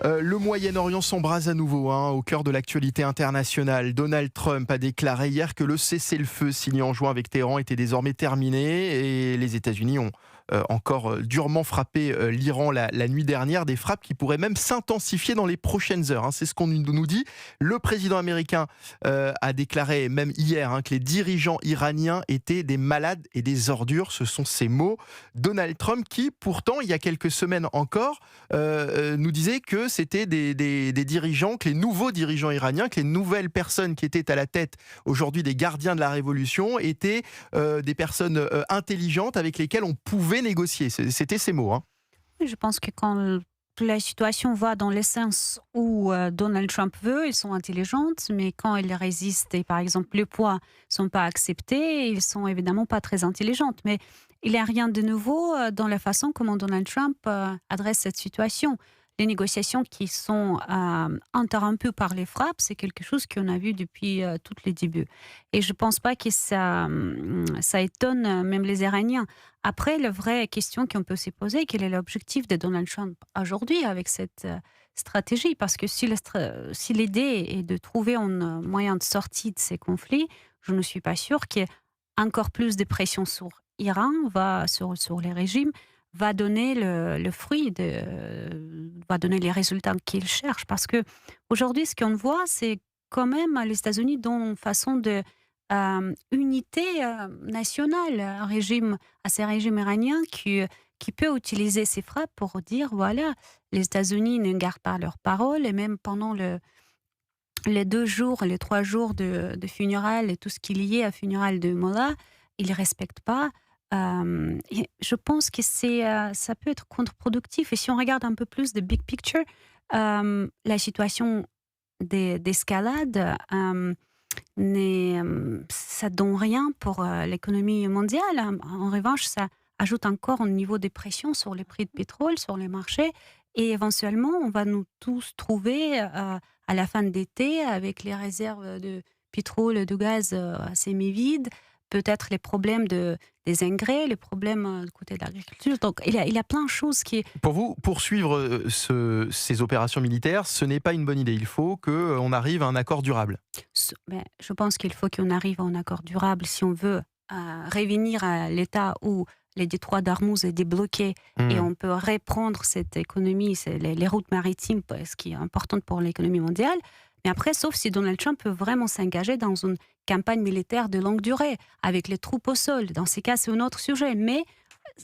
Le Moyen-Orient s'embrase à nouveau au cœur de l'actualité internationale. Donald Trump a déclaré hier que le cessez-le-feu signé en juin avec Téhéran était désormais terminé et les États-Unis ont encore durement frappé l'Iran la nuit dernière, des frappes qui pourraient même s'intensifier dans les prochaines heures. C'est ce qu'on nous dit. Le président américain a déclaré même hier que les dirigeants iraniens étaient des malades et des ordures. Ce sont ses mots. Donald Trump qui, pourtant, il y a quelques semaines encore, nous disait que c'était des dirigeants, que les nouveaux dirigeants iraniens, que les nouvelles personnes qui étaient à la tête aujourd'hui des gardiens de la révolution étaient des personnes intelligentes avec lesquelles on pouvait négocier. C'était ces mots. Je pense que quand la situation va dans le sens où Donald Trump veut, ils sont intelligentes, mais quand ils résistent et par exemple les poids ne sont pas acceptés, ils sont évidemment pas très intelligentes. Mais il n'y a rien de nouveau dans la façon comment Donald Trump adresse cette situation. Les négociations qui sont interrompues par les frappes, c'est quelque chose qu'on a vu depuis tous les débuts. Et je ne pense pas que ça étonne même les Iraniens. Après, la vraie question qu'on peut se poser, quel est l'objectif de Donald Trump aujourd'hui avec cette stratégie? Parce que si l'idée est de trouver un moyen de sortie de ces conflits, je ne suis pas sûre qu'il y ait encore plus de pression sur l'Iran, sur les régimes, va donner le fruit, va donner les résultats qu'il cherche. Parce que aujourd'hui, ce qu'on voit, c'est quand même les États-Unis dans une façon de unité nationale, à ces régimes iraniens qui peut utiliser ces frappes pour dire voilà, les États-Unis ne gardent pas leur parole et même pendant les 2 jours, les 3 jours de funérailles et tout ce qui est lié à funérailles de Mollah, ils ne respectent pas. Et je pense que ça peut être contre-productif. Et si on regarde un peu plus de big picture, la situation d'escalade, ça ne donne rien pour l'économie mondiale. En revanche, ça ajoute encore un niveau de pression sur les prix de pétrole, sur les marchés. Et éventuellement, on va nous tous trouver à la fin d'été avec les réserves de pétrole et de gaz semi-vides, peut-être les problèmes des engrais, les problèmes du côté de l'agriculture. Donc, il y a plein de choses qui... Pour vous, poursuivre ces opérations militaires, ce n'est pas une bonne idée. Il faut qu'on arrive à un accord durable. Je pense qu'il faut qu'on arrive à un accord durable si on veut revenir à l'état où les détroits d'Ormuz est débloqué et on peut reprendre cette économie, les routes maritimes, ce qui est important pour l'économie mondiale. Mais après, sauf si Donald Trump peut vraiment s'engager dans une campagne militaire de longue durée, avec les troupes au sol. Dans ces cas, c'est un autre sujet. Mais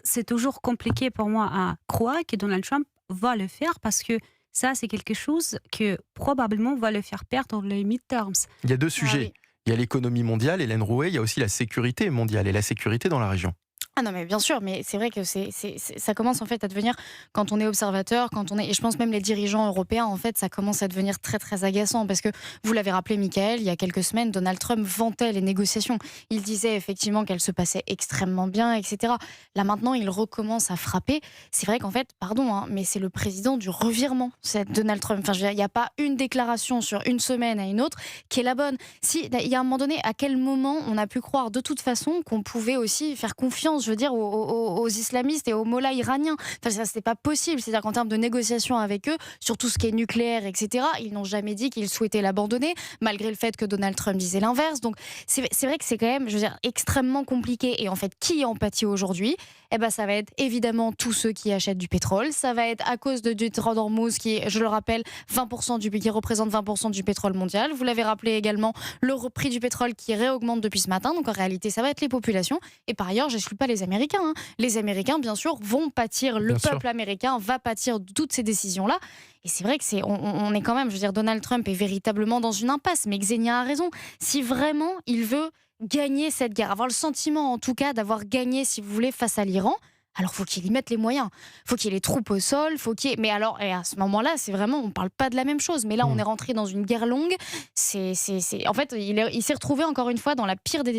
c'est toujours compliqué pour moi à croire que Donald Trump va le faire parce que ça, c'est quelque chose que probablement va le faire perdre dans les midterms. Il y a 2 sujets. Oui. Il y a l'économie mondiale, Hélène Rouet, il y a aussi la sécurité mondiale et la sécurité dans la région. Ah non mais bien sûr, mais c'est vrai que ça commence en fait à devenir, quand on est observateur, et je pense même les dirigeants européens, en fait, ça commence à devenir très très agaçant parce que, vous l'avez rappelé Mickaël, il y a quelques semaines, Donald Trump vantait les négociations. Il disait effectivement qu'elles se passaient extrêmement bien, etc. Là maintenant, il recommence à frapper. C'est vrai qu'en fait, pardon, mais c'est le président du revirement, c'est Donald Trump. Enfin, je veux dire, il n'y a pas une déclaration sur une semaine à une autre qui est la bonne. Si, il y a un moment donné, à quel moment on a pu croire de toute façon qu'on pouvait aussi faire confiance, je veux dire, aux islamistes et aux mollahs iraniens. Enfin, ça, c'est pas possible. C'est-à-dire qu'en termes de négociations avec eux, sur tout ce qui est nucléaire, etc., ils n'ont jamais dit qu'ils souhaitaient l'abandonner, malgré le fait que Donald Trump disait l'inverse. Donc, c'est vrai que c'est quand même, je veux dire, extrêmement compliqué. Et en fait, qui en pâtit aujourd'hui? Ça va être évidemment tous ceux qui achètent du pétrole. Ça va être à cause du détroit d'Ormuz qui, je le rappelle, qui représente 20% du pétrole mondial. Vous l'avez rappelé également, le prix du pétrole qui réaugmente depuis ce matin. Donc en réalité, ça va être les populations. Et par ailleurs, j'exclus pas les Américains. Les Américains, bien sûr, vont pâtir. Le peuple américain va pâtir de toutes ces décisions-là. Et c'est vrai que on est quand même, je veux dire, Donald Trump est véritablement dans une impasse. Mais Xenia a raison. Si vraiment il veut gagner cette guerre, avoir le sentiment en tout cas d'avoir gagné, si vous voulez, face à l'Iran, alors faut qu'il y mette les moyens. Faut qu'il y ait les troupes au sol, mais alors, et à ce moment-là, c'est vraiment, on parle pas de la même chose. Mais là, on est rentré dans une guerre longue. En fait, il s'est retrouvé encore une fois dans la pire des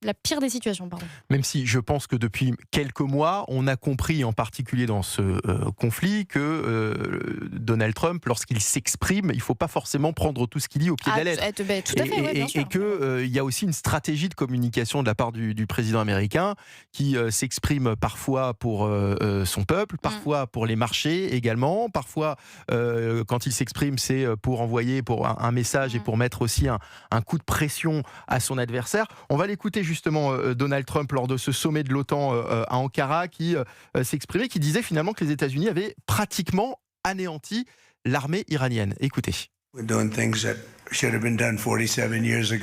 la pire des situations, pardon. Même si je pense que depuis quelques mois, on a compris, en particulier dans ce conflit, que Donald Trump, lorsqu'il s'exprime, il ne faut pas forcément prendre tout ce qu'il dit au pied de la lettre. Tout à fait, ouais, bien sûr. Et qu'il y a aussi une stratégie de communication de la part du président américain qui s'exprime parfois pour son peuple, parfois pour les marchés également, parfois quand il s'exprime, c'est pour envoyer un message et pour mettre aussi un coup de pression à son adversaire. On va l'écouter justement Donald Trump lors de ce sommet de l'OTAN à Ankara qui s'exprimait, qui disait finalement que les États-Unis avaient pratiquement anéanti l'armée iranienne. Écoutez.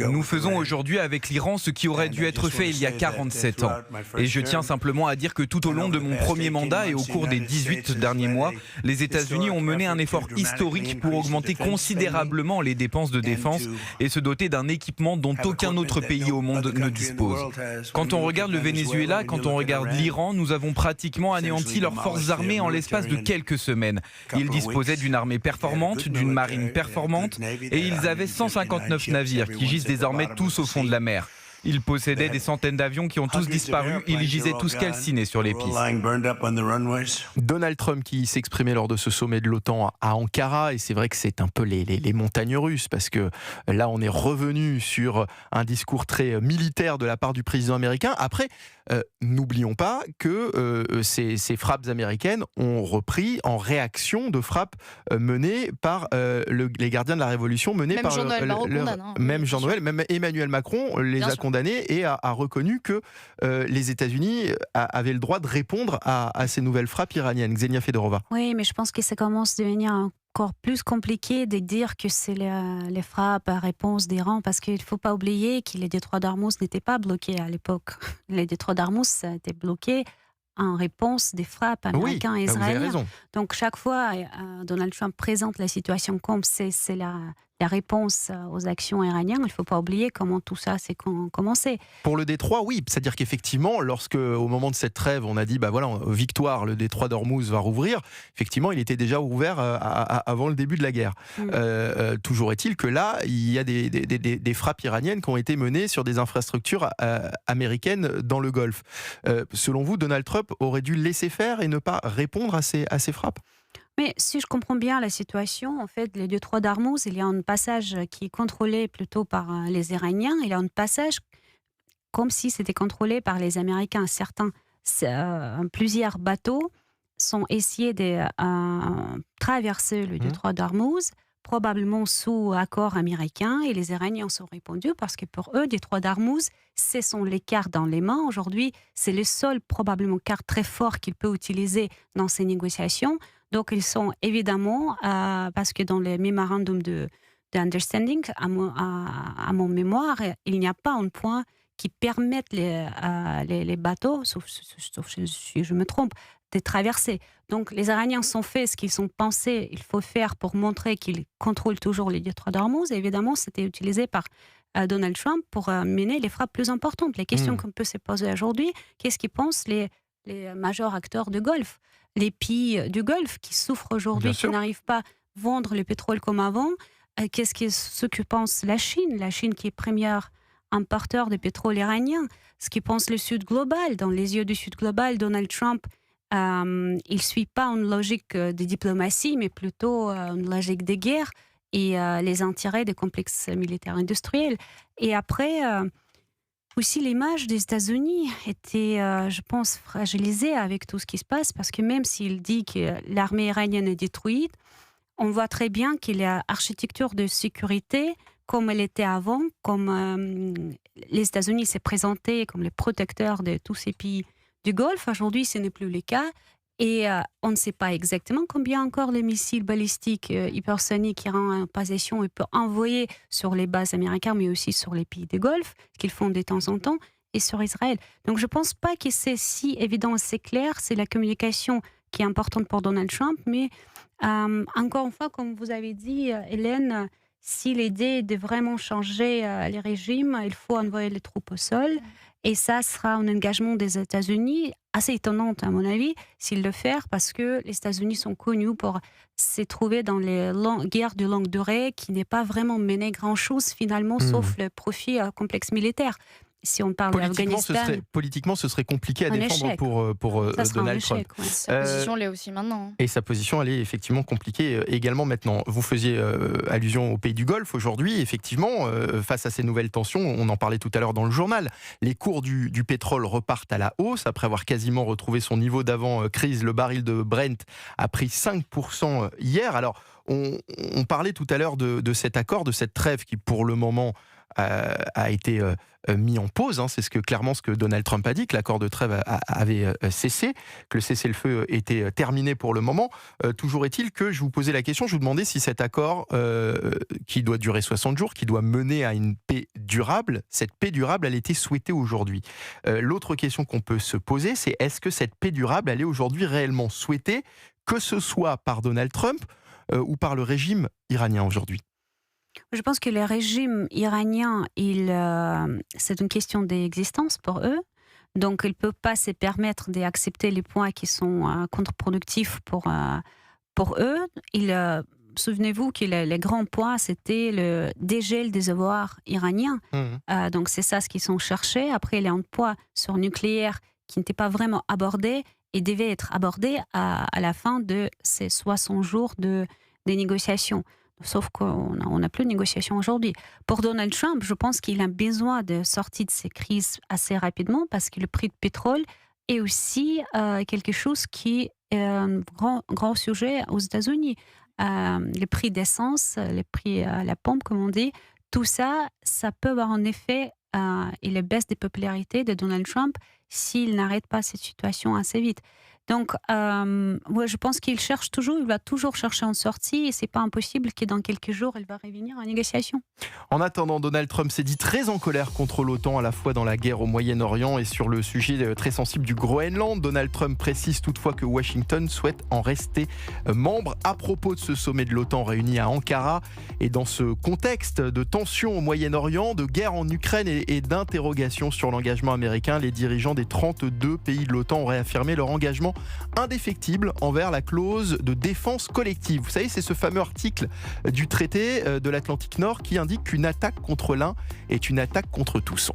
Nous faisons aujourd'hui avec l'Iran ce qui aurait dû être fait il y a 47 ans. Et je tiens simplement à dire que tout au long de mon premier mandat et au cours des 18 derniers mois, les États-Unis ont mené un effort historique pour augmenter considérablement les dépenses de défense et se doter d'un équipement dont aucun autre pays au monde ne dispose. Quand on regarde le Venezuela, quand on regarde l'Iran, nous avons pratiquement anéanti leurs forces armées en l'espace de quelques semaines. Ils disposaient d'une armée performante, d'une marine performante, et ils avaient 159 navires qui gisent désormais tous au fond de la mer. Ils possédaient des centaines d'avions qui ont tous disparu, ils gisaient tous calcinés sur les pistes. Donald Trump qui s'exprimait lors de ce sommet de l'OTAN à Ankara, et c'est vrai que c'est un peu les montagnes russes, parce que là on est revenu sur un discours très militaire de la part du président américain. Après, n'oublions pas que ces frappes américaines ont repris en réaction de frappes menées par les gardiens de la Révolution, menées par même Jean-Noël, même Emmanuel Macron les a condamnés et a reconnu que les États-Unis avaient le droit de répondre à ces nouvelles frappes iraniennes. Xenia Fedorova. Oui, mais je pense que ça commence à devenir encore plus compliqué de dire que c'est les frappes à réponse d'Iran, parce qu'il ne faut pas oublier que les détroits d'Ormuz n'étaient pas bloqués à l'époque. Les détroits d'Ormuz étaient bloqués en réponse des frappes américaines et israéliennes. Donc chaque fois, Donald Trump présente la situation comme c'est la réponse aux actions iraniennes. Il ne faut pas oublier comment tout ça s'est commencé. Pour le détroit, oui. C'est-à-dire qu'effectivement, lorsque, au moment de cette trêve, on a dit, victoire, le détroit d'Ormuz va rouvrir, effectivement, il était déjà ouvert avant le début de la guerre. Toujours est-il que là, il y a des frappes iraniennes qui ont été menées sur des infrastructures américaines dans le Golfe. Selon vous, Donald Trump aurait dû laisser faire et ne pas répondre à ces frappes ? Mais si je comprends bien la situation, en fait, les détroits d'Ormuz, il y a un passage qui est contrôlé plutôt par les Iraniens. Il y a un passage comme si c'était contrôlé par les Américains. Plusieurs bateaux sont essayés de traverser le détroit d'Ormuz, probablement sous accord américain, et les Iraniens ont répondu parce que pour eux, détroit d'Ormuz, ce sont les cartes dans les mains. Aujourd'hui, c'est le seul probablement carte très fort qu'il peut utiliser dans ces négociations. Donc, ils sont évidemment, parce que dans les mémorandums d'understanding, à mon mémoire, il n'y a pas un point qui permette les bateaux, sauf si je me trompe, de traverser. Donc, les Iraniens ont fait ce qu'ils ont pensé il faut faire pour montrer qu'ils contrôlent toujours les détroits d'Ormuz. Et évidemment, c'était utilisé par Donald Trump pour mener les frappes plus importantes. Les questions qu'on peut se poser aujourd'hui, qu'est-ce qu'ils pensent les majeurs acteurs du Golfe, les pays du Golfe qui souffrent aujourd'hui, qui n'arrivent pas à vendre le pétrole comme avant. Ce que pense la Chine qui est première importeur de pétrole iranien, ce que pense le Sud global. Dans les yeux du Sud global, Donald Trump, il ne suit pas une logique de diplomatie, mais plutôt une logique de guerre et les intérêts des complexes militaires industriels. Et après, aussi l'image des États-Unis était, je pense, fragilisée avec tout ce qui se passe, parce que même s'il dit que l'armée iranienne est détruite, on voit très bien que l'architecture de sécurité, comme elle était avant, comme les États-Unis s'est présenté comme les protecteurs de tous ces pays du Golfe, aujourd'hui ce n'est plus le cas. Et on ne sait pas exactement combien encore les missiles balistiques hypersoniques Iran en possession peut envoyer sur les bases américaines, mais aussi sur les pays du Golfe, ce qu'ils font de temps en temps, et sur Israël. Donc je ne pense pas que c'est si évident, c'est clair, c'est la communication qui est importante pour Donald Trump, mais encore une fois, comme vous avez dit, Hélène, si l'idée est de vraiment changer les régimes, il faut envoyer les troupes au sol. Et ça sera un engagement des États-Unis assez étonnant, à mon avis, s'ils le font, parce que les États-Unis sont connus pour se trouver dans les guerres de longue durée qui n'est pas vraiment mené grand-chose finalement, sauf le profit complexe militaire. si on parle d'Afghanistan... Politiquement, ce serait compliqué à défendre échec. pour Donald Trump. Ouais. Sa position l'est aussi maintenant. Et sa position, elle est effectivement compliquée également maintenant. Vous faisiez allusion au pays du Golfe aujourd'hui. Effectivement, face à ces nouvelles tensions, on en parlait tout à l'heure dans le journal, les cours du pétrole repartent à la hausse. Après avoir quasiment retrouvé son niveau d'avant-crise, le baril de Brent a pris 5% hier. Alors, on parlait tout à l'heure de cet accord, de cette trêve qui, pour le moment, a été mis en pause. C'est clairement ce que Donald Trump a dit, que l'accord de trêve avait cessé, que le cessez-le-feu était terminé pour le moment. Toujours est-il que je vous posais la question, je vous demandais si cet accord, qui doit durer 60 jours, qui doit mener à une paix durable, cette paix durable, elle était souhaitée aujourd'hui. L'autre question qu'on peut se poser, c'est est-ce que cette paix durable, elle est aujourd'hui réellement souhaitée, que ce soit par Donald Trump ou par le régime iranien aujourd'hui ? Je pense que le régime iranien, c'est une question d'existence pour eux. Donc, ils ne peuvent pas se permettre d'accepter les points qui sont contre-productifs pour eux. Souvenez-vous que le grand point, c'était le dégel des avoirs iraniens. Donc, c'est ça ce qu'ils ont cherché. Après, il y a un point sur le nucléaire qui n'était pas vraiment abordé et devait être abordé à la fin de ces 60 jours de négociations. Sauf qu'on n'a plus de négociations aujourd'hui. Pour Donald Trump, je pense qu'il a besoin de sortir de ces crises assez rapidement parce que le prix de pétrole est aussi quelque chose qui est un grand sujet aux États-Unis. Les prix d'essence, les prix à la pompe, comme on dit, tout ça, ça peut avoir un effet et la baisse de popularité de Donald Trump s'il n'arrête pas cette situation assez vite. Donc, je pense qu'il cherche toujours, il va toujours chercher une sortie et c'est pas impossible que dans quelques jours, il va revenir en négociation. En attendant, Donald Trump s'est dit très en colère contre l'OTAN, à la fois dans la guerre au Moyen-Orient et sur le sujet très sensible du Groenland. Donald Trump précise toutefois que Washington souhaite en rester membre. À propos de ce sommet de l'OTAN réuni à Ankara et dans ce contexte de tensions au Moyen-Orient, de guerre en Ukraine et d'interrogations sur l'engagement américain, les dirigeants des 32 pays de l'OTAN ont réaffirmé leur engagement indéfectible envers la clause de défense collective. Vous savez, c'est ce fameux article du traité de l'Atlantique Nord qui indique qu'une attaque contre l'un est une attaque contre tous.